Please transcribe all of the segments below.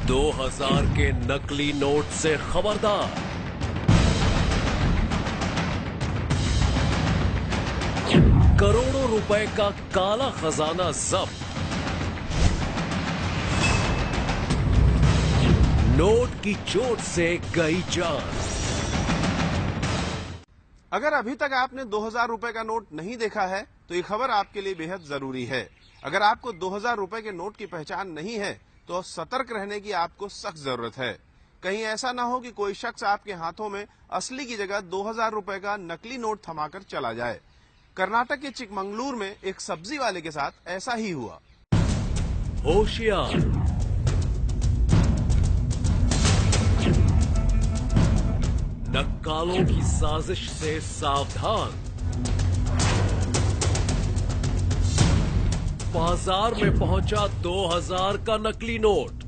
$2000 के नकली नोट से खबरदार। करोड़ों रुपए का काला खजाना जब्त। नोट की चोट से गई जान। अगर अभी तक आपने 2000 रुपए का नोट नहीं देखा है तो ये खबर आपके लिए बेहद जरूरी है। अगर आपको 2000 रुपए के नोट की पहचान नहीं है तो सतर्क रहने की आपको सख्त जरूरत है। कहीं ऐसा ना हो कि कोई शख्स आपके हाथों में असली की जगह 2000 रुपए का नकली नोट थमाकर चला जाए। कर्नाटक के चिकमंगलुरु में एक सब्जी वाले के साथ ऐसा ही हुआ। होशियार, नक्कालों की साजिश से सावधान। बाजार में पहुंचा 2000 का नकली नोट।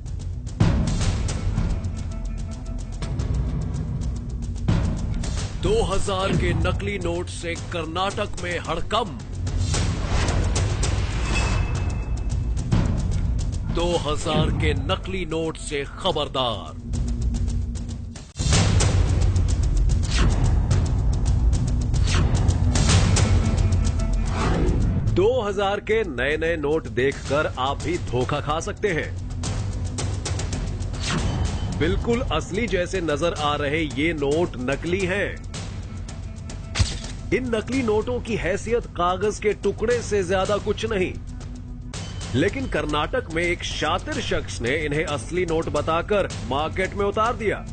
$2000 के नकली नोट से कर्नाटक में हड़कंप। 2000 के नकली नोट से खबरदार। $2000 के नए नए नोट देखकर आप भी धोखा खा सकते हैं। बिल्कुल असली जैसे नजर आ रहे ये नोट नकली हैं। इन नकली नोटों की हैसियत कागज के टुकड़े से ज्यादा कुछ नहीं, लेकिन कर्नाटक में एक शातिर शख्स ने इन्हें असली नोट बताकर मार्केट में उतार दिया।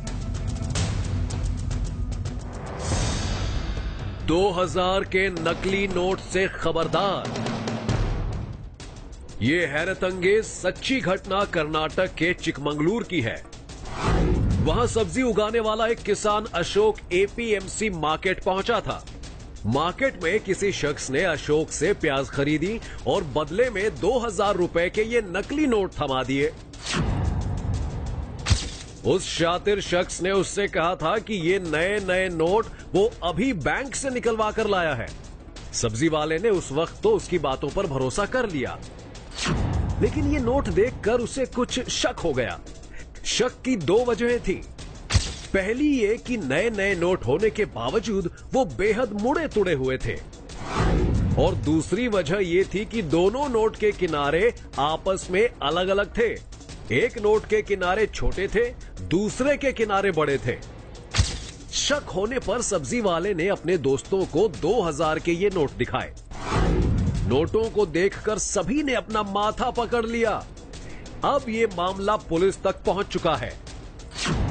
2000 के नकली नोट से खबरदार। ये हैरतअंगेज सच्ची घटना कर्नाटक के चिकमंगलुरु की है। वहां सब्जी उगाने वाला एक किसान अशोक एपीएमसी मार्केट पहुंचा था। मार्केट में किसी शख्स ने अशोक से प्याज खरीदी और बदले में 2000 रुपए के ये नकली नोट थमा दिए। उस शातिर शख्स ने उससे कहा था कि ये नए नए नोट वो अभी बैंक से निकलवा कर लाया है। सब्जी वाले ने उस वक्त तो उसकी बातों पर भरोसा कर लिया, लेकिन ये नोट देखकर उसे कुछ शक हो गया। शक की दो वजहें थी। पहली ये कि नए नए नोट होने के बावजूद वो बेहद मुड़े तुड़े हुए थे, और दूसरी वजह ये थी कि दोनों नोट के किनारे आपस में अलग अलग थे। एक नोट के किनारे छोटे थे, दूसरे के किनारे बड़े थे। शक होने पर सब्जी वाले ने अपने दोस्तों को 2000 के ये नोट दिखाए। नोटों को देखकर सभी ने अपना माथा पकड़ लिया। अब ये मामला पुलिस तक पहुंच चुका है।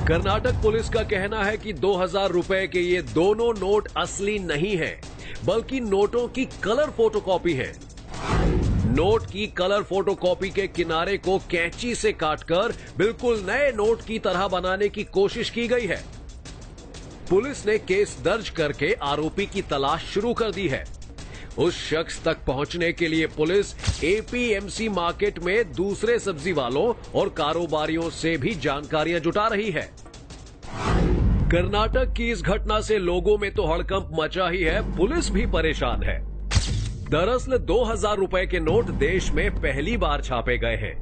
कर्नाटक पुलिस का कहना है कि 2000 रुपए के ये दोनों नोट असली नहीं हैं, बल्कि नोटों की कलर फोटोकॉपी है। नोट की कलर फोटोकॉपी के किनारे को कैंची से काटकर बिल्कुल नए नोट की तरह बनाने की कोशिश की गई है। पुलिस ने केस दर्ज करके आरोपी की तलाश शुरू कर दी है। उस शख्स तक पहुंचने के लिए पुलिस एपीएमसी मार्केट में दूसरे सब्जी वालों और कारोबारियों से भी जानकारियां जुटा रही है। कर्नाटक की इस घटना से लोगों में तो हड़कंप मचा ही है, पुलिस भी परेशान है। दरअसल 2000 रुपए के नोट देश में पहली बार छापे गए हैं।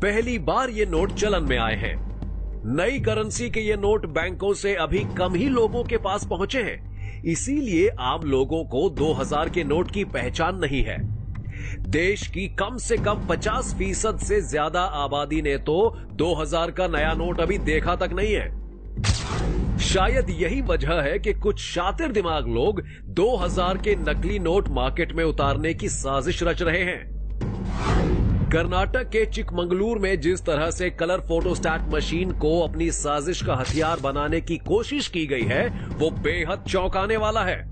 पहली बार ये नोट चलन में आए हैं। नई करेंसी के ये नोट बैंकों से अभी कम ही लोगों के पास पहुंचे हैं, इसीलिए आम लोगों को 2000 के नोट की पहचान नहीं है। देश की कम से कम 50% से ज्यादा आबादी ने तो 2000 का नया नोट अभी देखा तक नहीं है। शायद यही वजह है कि कुछ शातिर दिमाग लोग 2000 के नकली नोट मार्केट में उतारने की साजिश रच रहे हैं। कर्नाटक के चिकमंगलुरु में जिस तरह से कलर फोटोस्टैट मशीन को अपनी साजिश का हथियार बनाने की कोशिश की गई है, वो बेहद चौंकाने वाला है।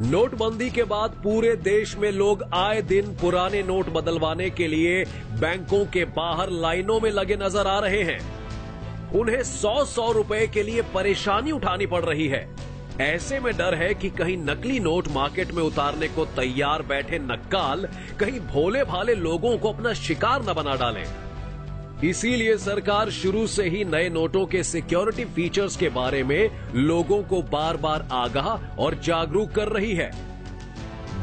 नोटबंदी के बाद पूरे देश में लोग आए दिन पुराने नोट बदलवाने के लिए बैंकों के बाहर लाइनों में लगे नजर आ रहे हैं। उन्हें 100-100 रुपए के लिए परेशानी उठानी पड़ रही है। ऐसे में डर है कि कहीं नकली नोट मार्केट में उतारने को तैयार बैठे नक्काल कहीं भोले भाले लोगों को अपना शिकार न बना डालें। इसीलिए सरकार शुरू से ही नए नोटों के सिक्योरिटी फीचर्स के बारे में लोगों को बार बार आगाह और जागरूक कर रही है।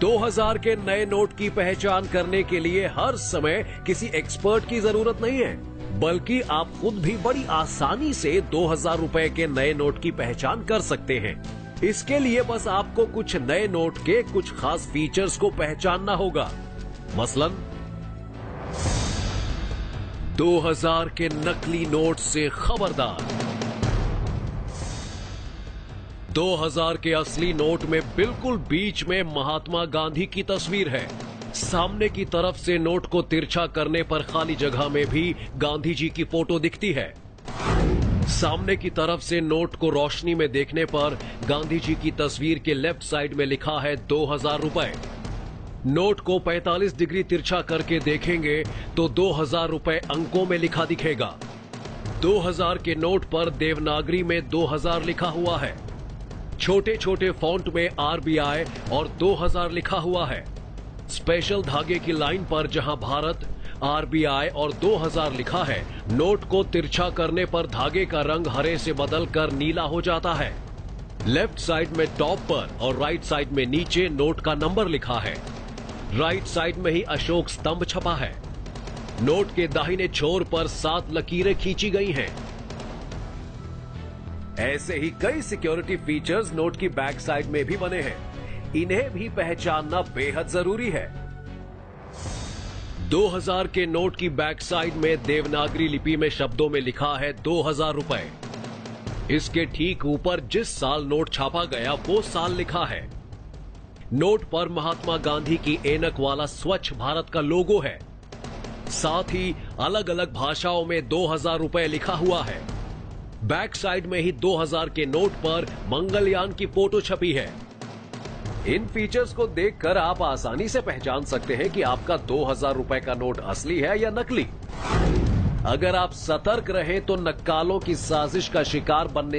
2000 के नए नोट की पहचान करने के लिए हर समय किसी एक्सपर्ट की जरूरत नहीं है, बल्कि आप खुद भी बड़ी आसानी से 2000 रुपए के नए नोट की पहचान कर सकते हैं। इसके लिए बस आपको कुछ नए नोट के कुछ खास फीचर्स को पहचानना होगा। मसलन 2000 के नकली नोट से खबरदार। 2000 के असली नोट में बिल्कुल बीच में महात्मा गांधी की तस्वीर है। सामने की तरफ से नोट को तिरछा करने पर खाली जगह में भी गांधी जी की फोटो दिखती है। सामने की तरफ से नोट को रोशनी में देखने पर गांधी जी की तस्वीर के लेफ्ट साइड में लिखा है 2000 रुपए। नोट को 45 डिग्री तिरछा करके देखेंगे तो 2000 रुपए अंकों में लिखा दिखेगा। 2000 के नोट पर देवनागरी में 2000 लिखा हुआ है। छोटे छोटे फॉन्ट में आरबीआई और 2000 लिखा हुआ है। स्पेशल धागे की लाइन पर जहां भारत, आरबीआई और 2000 लिखा है, नोट को तिरछा करने पर धागे का रंग हरे से बदलकर नीला हो जाता है। लेफ्ट साइड में टॉप पर और राइट साइड में नीचे नोट का नंबर लिखा है। राइट साइड में ही अशोक स्तंभ छपा है। नोट के दाहिने छोर पर 7 लकीरें खींची गई हैं। ऐसे ही कई सिक्योरिटी फीचर्स नोट की बैक साइड में भी बने हैं। इन्हें भी पहचानना बेहद जरूरी है। 2000 के नोट की बैक साइड में देवनागरी लिपि में शब्दों में लिखा है 2000 रुपए। इसके ठीक ऊपर जिस साल नोट छापा गया वो साल लिखा है। नोट पर महात्मा गांधी की ऐनक वाला स्वच्छ भारत का लोगो है। साथ ही अलग अलग भाषाओं में 2000 रुपए लिखा हुआ है। बैक साइड में ही 2000 के नोट पर मंगलयान की फोटो छपी है। इन फीचर्स को देखकर आप आसानी से पहचान सकते हैं कि आपका 2000 रुपए का नोट असली है या नकली। अगर आप सतर्क रहें तो नक्कालों की साजिश का शिकार बनने